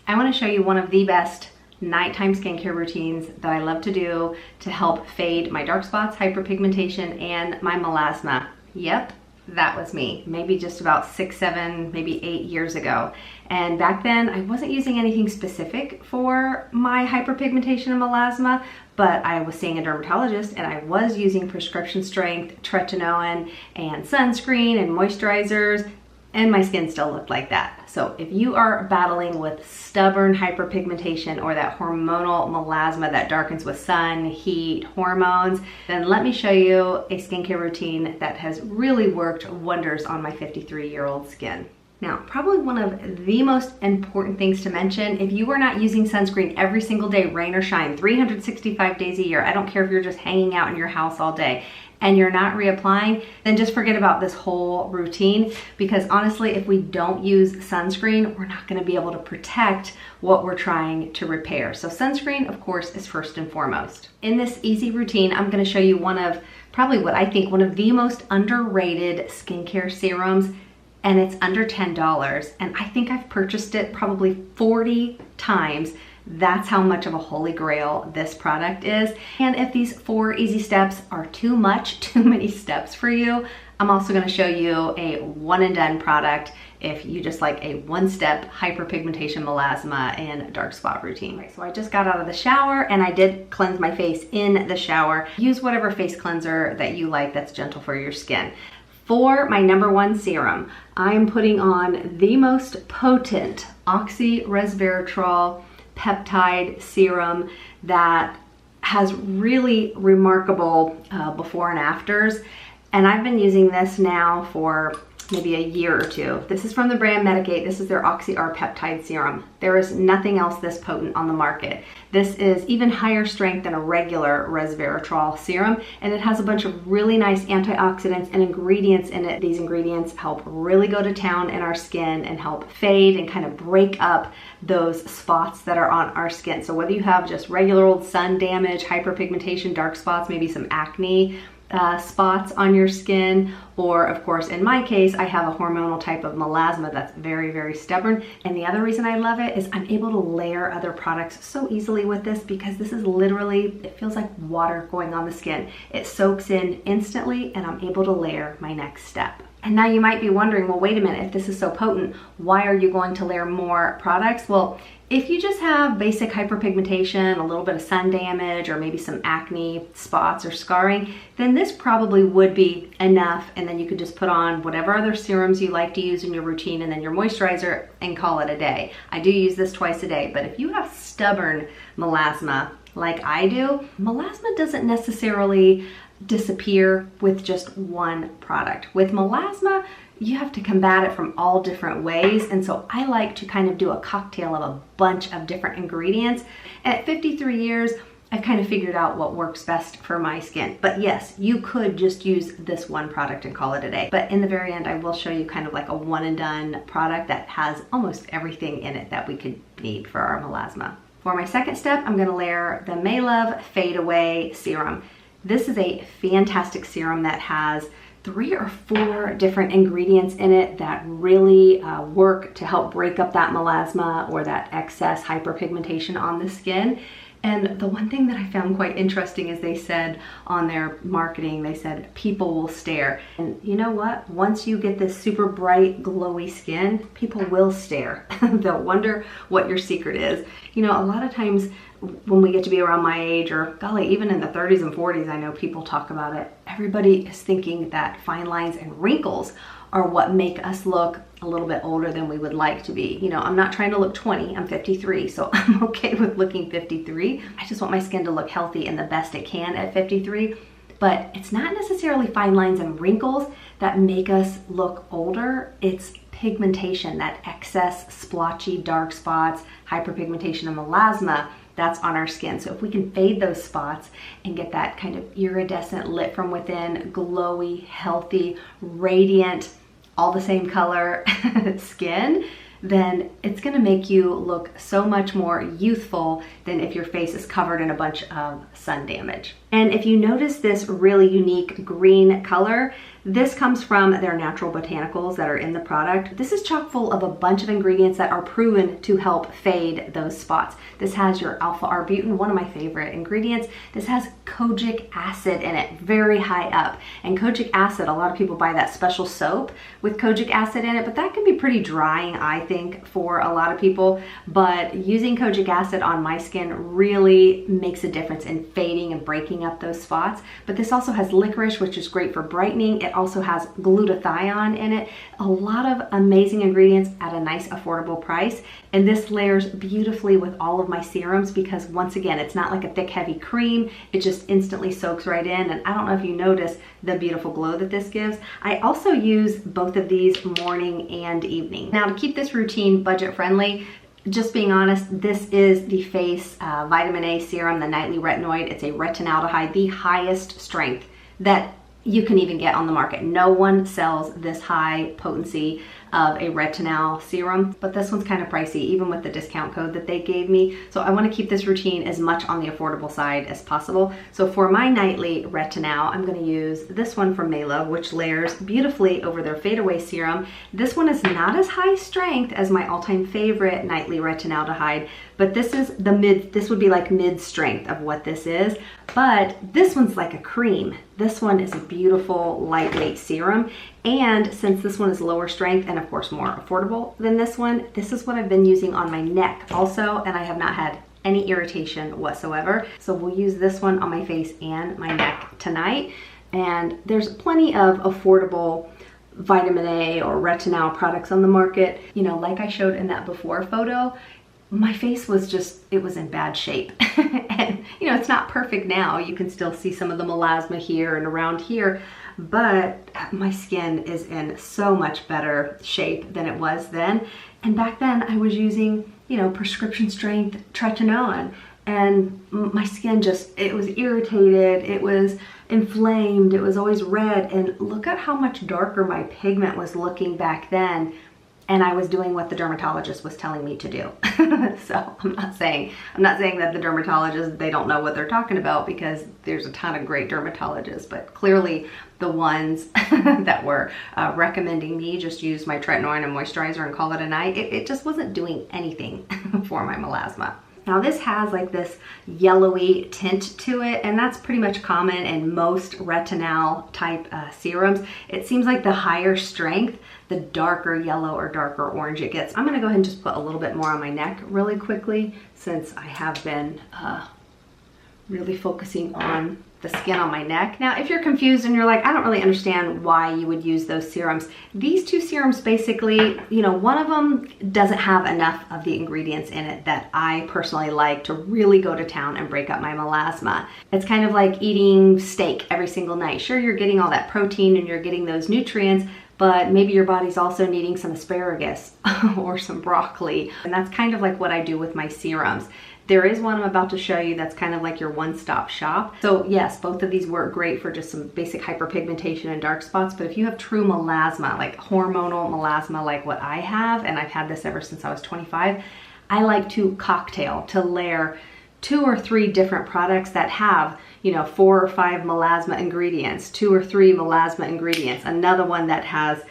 I want to show you one of the best nighttime skincare routines that I love to do to help fade my dark spots, hyperpigmentation, and my melasma. Yep, that was me, maybe just about 6, 7, maybe 8 years ago. And back then I wasn't using anything specific for my hyperpigmentation and melasma, but I was seeing a dermatologist and I was using prescription strength tretinoin and sunscreen and moisturizers, and my skin still looked like that. So if you are battling with stubborn hyperpigmentation or that hormonal melasma that darkens with sun, heat, hormones, then let me show you a skincare routine that has really worked wonders on my 53-year-old skin. Now, probably one of the most important things to mention, if you are not using sunscreen every single day, rain or shine, 365 days a year, I don't care if you're just hanging out in your house all day, and you're not reapplying, then just forget about this whole routine, because honestly, if we don't use sunscreen, we're not gonna be able to protect what we're trying to repair. So sunscreen, of course, is first and foremost. In this easy routine, I'm gonna show you one of, probably what I think, one of the most underrated skincare serums, and it's under $10, and I think I've purchased it probably 40 times. That's how much of a holy grail this product is. And if these 4 easy steps are too much, too many steps for you, I'm also gonna show you a one and done product if you just like a one-step hyperpigmentation, melasma, and dark spot routine. Right, so I just got out of the shower and I did cleanse my face in the shower. Use whatever face cleanser that you like that's gentle for your skin. For my #1 serum, I'm putting on the most potent oxyresveratrol peptide serum that has really remarkable before and afters. And I've been using this now for maybe a year or 2. This is from the brand Medigate. This is their Oxy-R peptide serum. There is nothing else this potent on the market. This is even higher strength than a regular resveratrol serum, and it has a bunch of really nice antioxidants and ingredients in it. These ingredients help really go to town in our skin and help fade and kind of break up those spots that are on our skin. So whether you have just regular old sun damage, hyperpigmentation, dark spots, maybe some acne, spots on your skin, or of course in my case I have a hormonal type of melasma that's very, very stubborn. And the other reason I love it is I'm able to layer other products so easily with this, because this is literally, it feels like water going on the skin. It soaks in instantly and I'm able to layer my next step. And now you might be wondering, well, wait a minute, if this is so potent, why are you going to layer more products? Well, if you just have basic hyperpigmentation, a little bit of sun damage, or maybe some acne spots or scarring, then this probably would be enough. And then you could just put on whatever other serums you like to use in your routine and then your moisturizer and call it a day. I do use this twice a day, but if you have stubborn melasma like I do, melasma doesn't necessarily disappear with just one product. With melasma, you have to combat it from all different ways, and so I like to kind of do a cocktail of a bunch of different ingredients. At 53 years, I've kind of figured out what works best for my skin. But yes, you could just use this one product and call it a day. But in the very end, I will show you kind of like a one and done product that has almost everything in it that we could need for our melasma. For my second step, I'm gonna layer the May-Love Fade Away Serum. This is a fantastic serum that has 3 or 4 different ingredients in it that really work to help break up that melasma or that excess hyperpigmentation on the skin. And the one thing that I found quite interesting is they said on their marketing, they said people will stare. And you know what? Once you get this super bright, glowy skin, people will stare. They'll wonder what your secret is. You know, a lot of times when we get to be around my age, or golly, even in the 30s and 40s, I know people talk about it. Everybody is thinking that fine lines and wrinkles are what make us look a little bit older than we would like to be. You know, I'm not trying to look 20, I'm 53, so I'm okay with looking 53. I just want my skin to look healthy and the best it can at 53. But it's not necessarily fine lines and wrinkles that make us look older. It's pigmentation, that excess splotchy dark spots, hyperpigmentation, and melasma that's on our skin. So if we can fade those spots and get that kind of iridescent, lit from within, glowy, healthy, radiant, all the same color skin, then it's gonna make you look so much more youthful than if your face is covered in a bunch of sun damage. And if you notice this really unique green color, this comes from their natural botanicals that are in the product. This is chock full of a bunch of ingredients that are proven to help fade those spots. This has your alpha-arbutin, one of my favorite ingredients. This has kojic acid in it, very high up. And kojic acid, a lot of people buy that special soap with kojic acid in it, but that can be pretty drying, I think, for a lot of people. But using kojic acid on my skin really makes a difference in fading and breaking up those spots. But this also has licorice, which is great for brightening. It also has glutathione in it. A lot of amazing ingredients at a nice affordable price. And this layers beautifully with all of my serums because once again, it's not like a thick, heavy cream. It just instantly soaks right in. And I don't know if you notice the beautiful glow that this gives. I also use both of these morning and evening. Now, to keep this routine budget friendly, just being honest, this is the Face Vitamin A Serum, the Nightly Retinoid. It's a retinaldehyde, the highest strength that you can even get on the market. No one sells this high potency of a retinol serum, but this one's kind of pricey, even with the discount code that they gave me. So I wanna keep this routine as much on the affordable side as possible. So for my nightly retinol, I'm gonna use this one from Mela, which layers beautifully over their Fade Away serum. This one is not as high strength as my all-time favorite nightly retinaldehyde, but this is this would be like mid strength of what this is. But this one's like a cream. This one is a beautiful lightweight serum. And since this one is lower strength and of course more affordable than this one, this is what I've been using on my neck also, and I have not had any irritation whatsoever. So we'll use this one on my face and my neck tonight. And there's plenty of affordable vitamin A or retinol products on the market. You know, like I showed in that before photo, my face was just, it was in bad shape. And you know, it's not perfect now. You can still see some of the melasma here and around here, but my skin is in so much better shape than it was then. And back then I was using, you know, prescription strength tretinoin, and my skin just, it was irritated, it was inflamed, it was always red, and look at how much darker my pigment was looking back then. And I was doing what the dermatologist was telling me to do. So I'm not saying that the dermatologists, they don't know what they're talking about, because there's a ton of great dermatologists, but clearly the ones that were recommending me just use my tretinoin and moisturizer and call it a night, it just wasn't doing anything for my melasma. Now this has like this yellowy tint to it, and that's pretty much common in most retinol type serums. It seems like the higher strength, the darker yellow or darker orange it gets. I'm gonna go ahead and just put a little bit more on my neck really quickly, since I have been really focusing on the skin on my neck. Now, if you're confused and you're like, I don't really understand why you would use those serums. These two serums basically, you know, one of them doesn't have enough of the ingredients in it that I personally like to really go to town and break up my melasma. It's kind of like eating steak every single night. Sure, you're getting all that protein and you're getting those nutrients, but maybe your body's also needing some asparagus or some broccoli. And that's kind of like what I do with my serums. There is one I'm about to show you that's kind of like your one-stop shop. So yes, both of these work great for just some basic hyperpigmentation and dark spots, but if you have true melasma, like hormonal melasma like what I have, and I've had this ever since I was 25, I like to cocktail, to layer 2 or 3 different products that have, you know, 4 or 5 melasma ingredients, 2 or 3 melasma ingredients, another one that has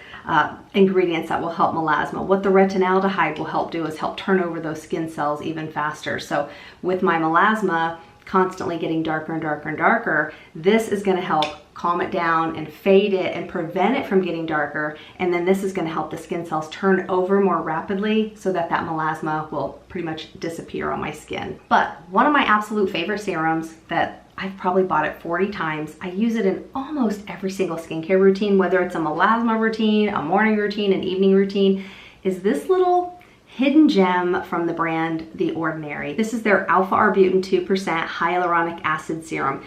ingredients that will help melasma. What the retinaldehyde will help do is help turn over those skin cells even faster. So with my melasma constantly getting darker and darker and darker, this is going to help calm it down and fade it and prevent it from getting darker. And then this is going to help the skin cells turn over more rapidly so that that melasma will pretty much disappear on my skin. But one of my absolute favorite serums that I've probably bought it 40 times. I use it in almost every single skincare routine, whether it's a melasma routine, a morning routine, an evening routine, is this little hidden gem from the brand The Ordinary. This is their alpha-arbutin 2% hyaluronic acid serum.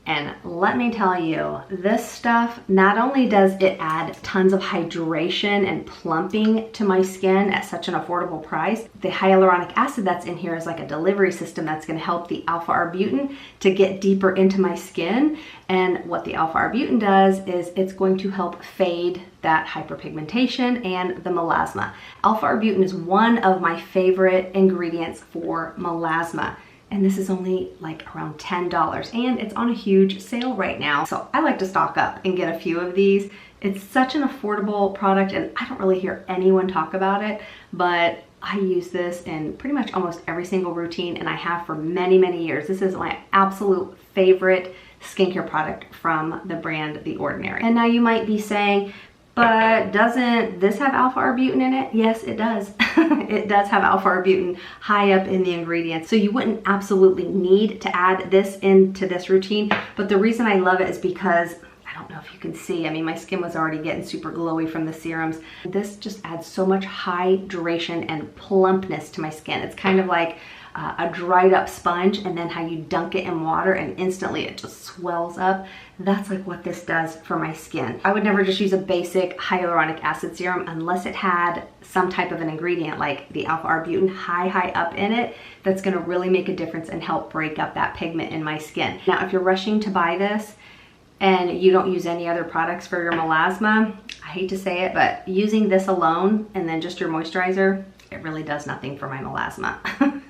And let me tell you, this stuff, not only does it add tons of hydration and plumping to my skin at such an affordable price, the hyaluronic acid that's in here is like a delivery system that's gonna help the alpha-arbutin to get deeper into my skin. And what the alpha-arbutin does is it's going to help fade that hyperpigmentation and the melasma. Alpha-arbutin is one of my favorite ingredients for melasma. and this is only like around $10, and it's on a huge sale right now. So I like to stock up and get a few of these. It's such an affordable product, and I don't really hear anyone talk about it, but I use this in pretty much almost every single routine, and I have for many, many years. This is my absolute favorite skincare product from the brand The Ordinary. And now you might be saying, but doesn't this have alpha-arbutin in it? Yes, it does. It does have alpha-arbutin high up in the ingredients. So you wouldn't absolutely need to add this into this routine. But the reason I love it is because, I don't know if you can see, I mean, my skin was already getting super glowy from the serums. This just adds so much hydration and plumpness to my skin. It's kind of like a dried up sponge, and then how you dunk it in water and instantly it just swells up. That's like what this does for my skin. I would never just use a basic hyaluronic acid serum unless it had some type of an ingredient like the alpha-arbutin high up in it that's gonna really make a difference and help break up that pigment in my skin. Now, if you're rushing to buy this and you don't use any other products for your melasma, I hate to say it, but using this alone and then just your moisturizer, it really does nothing for my melasma.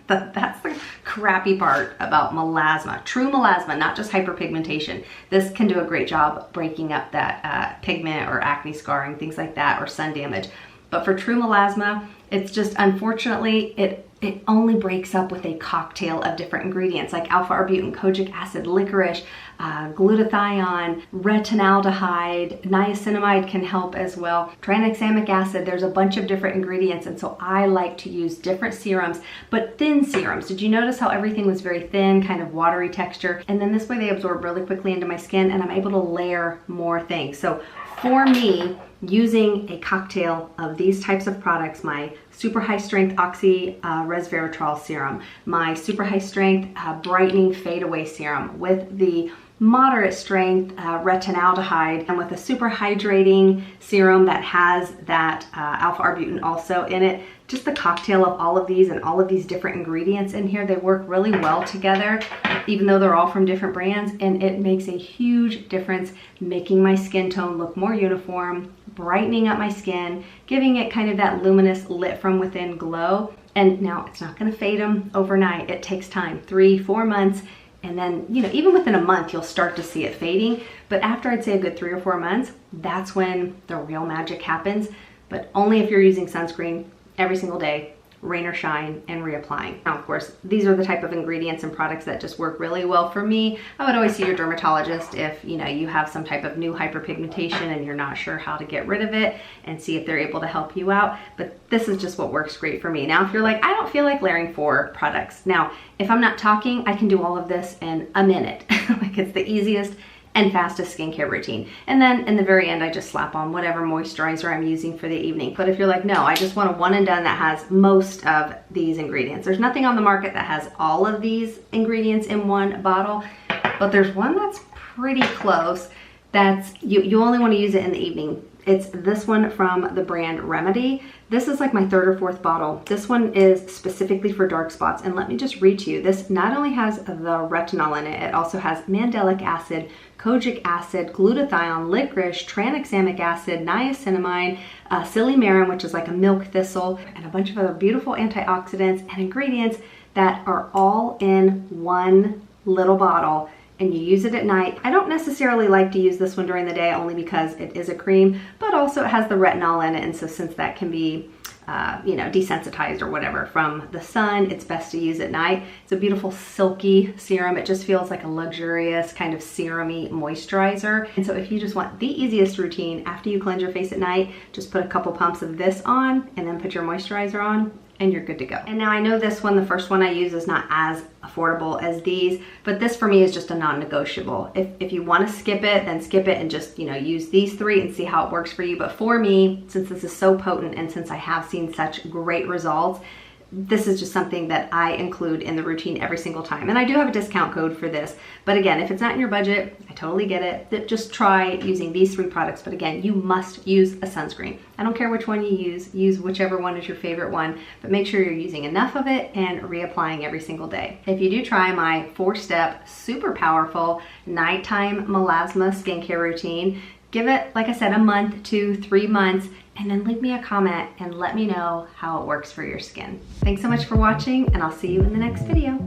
That's the crappy part about melasma. True melasma, not just hyperpigmentation. This can do a great job breaking up that pigment or acne scarring, things like that, or sun damage. But for true melasma, it's just, unfortunately, it only breaks up with a cocktail of different ingredients like alpha-arbutin, kojic acid, licorice, glutathione, retinaldehyde, niacinamide can help as well, tranexamic acid. There's a bunch of different ingredients, and so I like to use different serums, but thin serums. Did you notice how everything was very thin, kind of watery texture? And then this way they absorb really quickly into my skin, and I'm able to layer more things. So for me, using a cocktail of these types of products, my super high strength oxy resveratrol serum, my super high strength brightening fade away serum with the moderate strength retinaldehyde, and with a super hydrating serum that has that alpha-arbutin also in it. Just the cocktail of all of these and all of these different ingredients in here, they work really well together, even though they're all from different brands, and it makes a huge difference, making my skin tone look more uniform, brightening up my skin, giving it kind of that luminous lit from within glow. And now it's not gonna fade them overnight. It takes time, 3-4 months. And then, you know, even within a month, you'll start to see it fading. But after, I'd say, a good 3 or 4 months, that's when the real magic happens. But only if you're using sunscreen every single day, rain or shine, and reapplying. Now, of course, these are the type of ingredients and products that just work really well for me. I would always see your dermatologist if, you know, you have some type of new hyperpigmentation and you're not sure how to get rid of it, and see if they're able to help you out. But this is just what works great for me. Now, if you're like, I don't feel like layering 4 products. Now, if I'm not talking, I can do all of this in a minute. Like, it's the easiest and fastest skincare routine. And then in the very end, I just slap on whatever moisturizer I'm using for the evening. But if you're like, no, I just want a one and done that has most of these ingredients. There's nothing on the market that has all of these ingredients in one bottle, but there's one that's pretty close. That's, you only want to use it in the evening. It's this one from the brand Remedy. This is like my 3rd or 4th bottle. This one is specifically for dark spots. And let me just read to you. This not only has the retinol in it, it also has mandelic acid, kojic acid, glutathione, licorice, tranexamic acid, niacinamide, silymarin, which is like a milk thistle, and a bunch of other beautiful antioxidants and ingredients that are all in one little bottle. And you use it at night. I don't necessarily like to use this one during the day, only because it is a cream, but also it has the retinol in it. And so since that can be, you know, desensitized or whatever from the sun, it's best to use at night. It's a beautiful silky serum. It just feels like a luxurious kind of serum-y moisturizer. And so if you just want the easiest routine after you cleanse your face at night, just put a couple pumps of this on and then put your moisturizer on, and you're good to go. And now I know this one, the first one I use, is not as affordable as these, but this for me is just a non-negotiable. If you want to skip it, then skip it and just, you know, use these 3 and see how it works for you. But for me, since this is so potent and since I have seen such great results, this is just something that I include in the routine every single time. And I do have a discount code for this. But again, if it's not in your budget, I totally get it. Just try using these 3 products. But again, you must use a sunscreen. I don't care which one you use whichever one is your favorite one, but make sure you're using enough of it and reapplying every single day. If you do try my 4-step, super powerful nighttime melasma skincare routine, give it, like I said, a month to 3 months, and then leave me a comment and let me know how it works for your skin. Thanks so much for watching, and I'll see you in the next video.